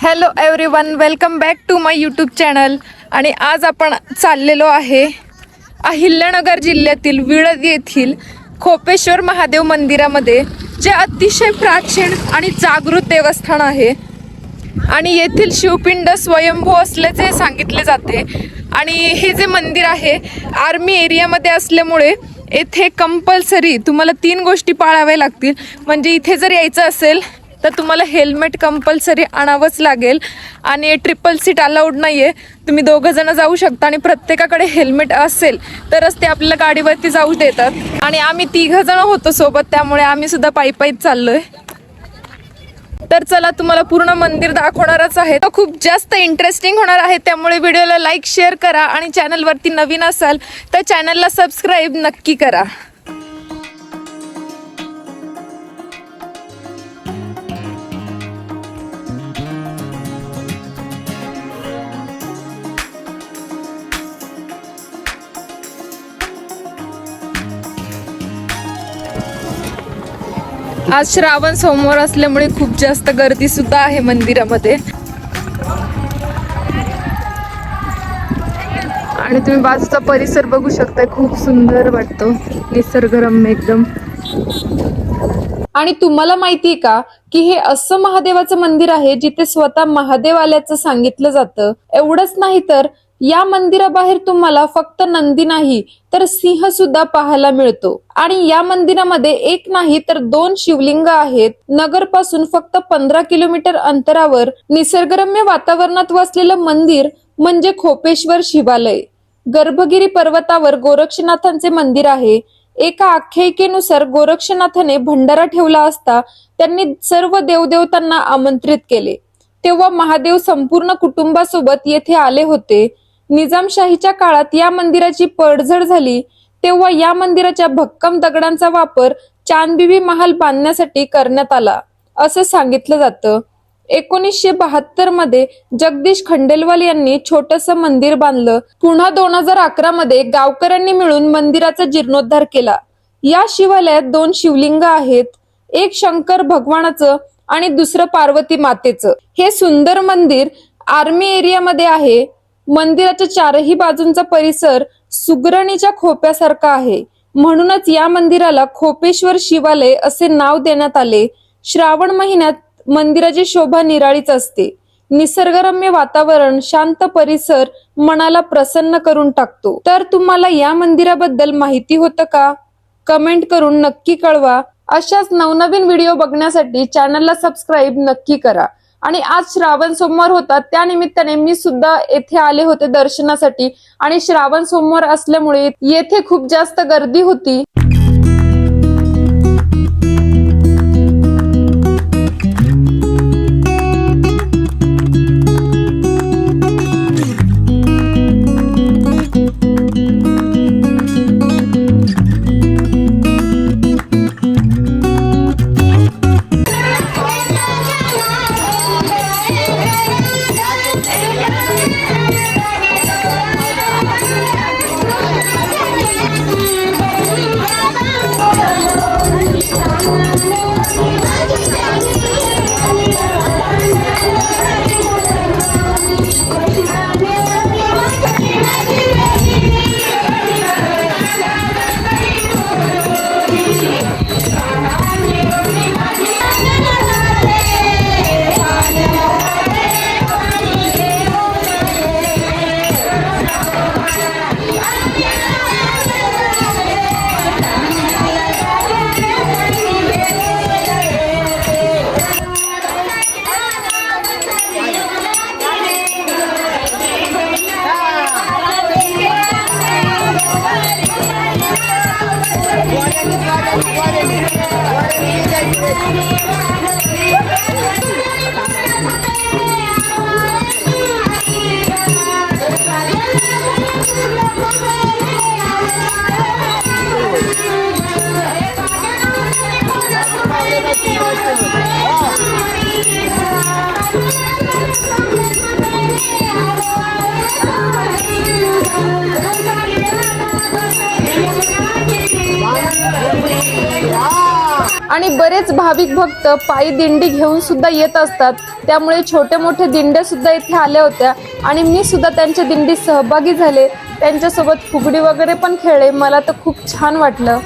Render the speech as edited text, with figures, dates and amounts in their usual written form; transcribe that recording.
Hello everyone, welcome back to my YouTube channel. आणि आज आपण चाललेलो आहे अहिल्यानगर जिल्ह्यातील विळद येथील खोपेश्वर महादेव मंदिरामध्ये, जे अतिशय प्राचीन आणि जागृत देवस्थान आहे. आणि येथील शिवपिंड स्वयंभू असल्याचे सांगितले जाते. आणि हे जे मंदिर आहे आर्मी एरियामध्ये असल्यामुळे येथे कंपल्सरी तुम्हाला 3 गोष्टी पाळाव्या लागतील. म्हणजे इथे जर यायचं असेल तर तुम्हाला हेल्मेट कंपल्सरी आणावंच लागेल. आणि ट्रिपल सीट अलाउड नाही आहे. तुम्ही 2 जण जाऊ शकता आणि प्रत्येकाकडे हेल्मेट असेल तरच ते आपल्याला गाडीवरती जाऊ देतात. आणि आम्ही 3 जण होतो सोबत, त्यामुळे आम्ही सुद्धा पायी चाललोय. तर चला, तुम्हाला पूर्ण मंदिर दाखवणारच आहे. तो खूप जास्त इंटरेस्टिंग होणार आहे, त्यामुळे व्हिडिओला लाईक शेअर करा. आणि चॅनलवरती नवीन असाल तर चॅनलला सबस्क्राईब नक्की करा. आज श्रावण सोमवार असल्यामुळे खूप जास्त गर्दी सुद्धा आहे मंदिरामध्ये. आणि तुम्ही बाजूचा परिसर बघू शकता, खूप सुंदर वाटतो, निसर्गरम्य एकदम. आणि तुम्हाला माहितीये का की हे असं महादेवाचं मंदिर आहे जिथे स्वतः महादेव आल्याचं सांगितलं जातं. एवढंच नाही तर या मंदिराबाहेर तुम्हाला फक्त नंदी नाही तर सिंह सुद्धा पाहायला मिळतो. आणि या मंदिरामध्ये एक नाही तर 2 शिवलिंग आहेत. नगर पासून फक्त 15 किलोमीटर अंतरावर निसर्गरम्य वातावरणात वसलेलं मंदिर म्हणजे खोपेश्वर शिवालय. गर्भगिरी पर्वतावर गोरक्षनाथांचे मंदिर आहे. एका आख्यायिकेनुसार गोरक्षनाथाने भंडारा ठेवला असता त्यांनी सर्व देवदेवतांना आमंत्रित केले. तेव्हा महादेव संपूर्ण कुटुंबासोबत येथे आले होते. निजामशाहीच्या काळात या मंदिराची पडझड झाली, तेव्हा या मंदिराच्या भक्कम दगडांचा वापर चांदबिबी महाल बांधण्यासाठी करण्यात आला असं सांगितलं जातं. 1972 मध्ये जगदीश खंडेलवाल यांनी छोटंसं मंदिर बांधलं. पुन्हा 2011 मध्ये गावकऱ्यांनी मिळून मंदिराचा जीर्णोद्धार केला. या शिवालयात 2 शिवलिंग आहेत, एक शंकर भगवानाचं आणि दुसरं पार्वती मातेचं. हे सुंदर मंदिर आर्मी एरियामध्ये आहे. मंदिराच्या 4ही बाजूंचा परिसर सुगरणीच्या खोप्यासारखा आहे, म्हणूनच या मंदिराला खोपेश्वर शिवालय असे नाव देण्यात आले. श्रावण महिन्यात मंदिराची शोभा निराळीच असते. निसर्गरम्य वातावरण, शांत परिसर मनाला प्रसन्न करून टाकतो. तर तुम्हाला या मंदिराबद्दल माहिती होतं का? कमेंट करून नक्की कळवा. अशाच नवनवीन व्हिडिओ बघण्यासाठी चॅनलला सबस्क्राईब नक्की करा. आणि आज श्रावण सोमवार होता, त्या निमित्ताने मी सुद्धा येथे आले होते दर्शनासाठी. आणि श्रावण सोमवार असल्यामुळे येथे खूप जास्त गर्दी होती. आणि बरेच भाविक भक्त पायी दिंडी घेऊन सुद्धा येत असतात, त्यामुळे छोटे मोठे दिंड्या सुद्धा इथे आल्या होत्या आणि मी सुद्धा त्यांच्या दिंडीत सहभागी झाले, त्यांच्यासोबत फुगडी वगैरे पण खेळले. मला तर खूप छान वाटलं.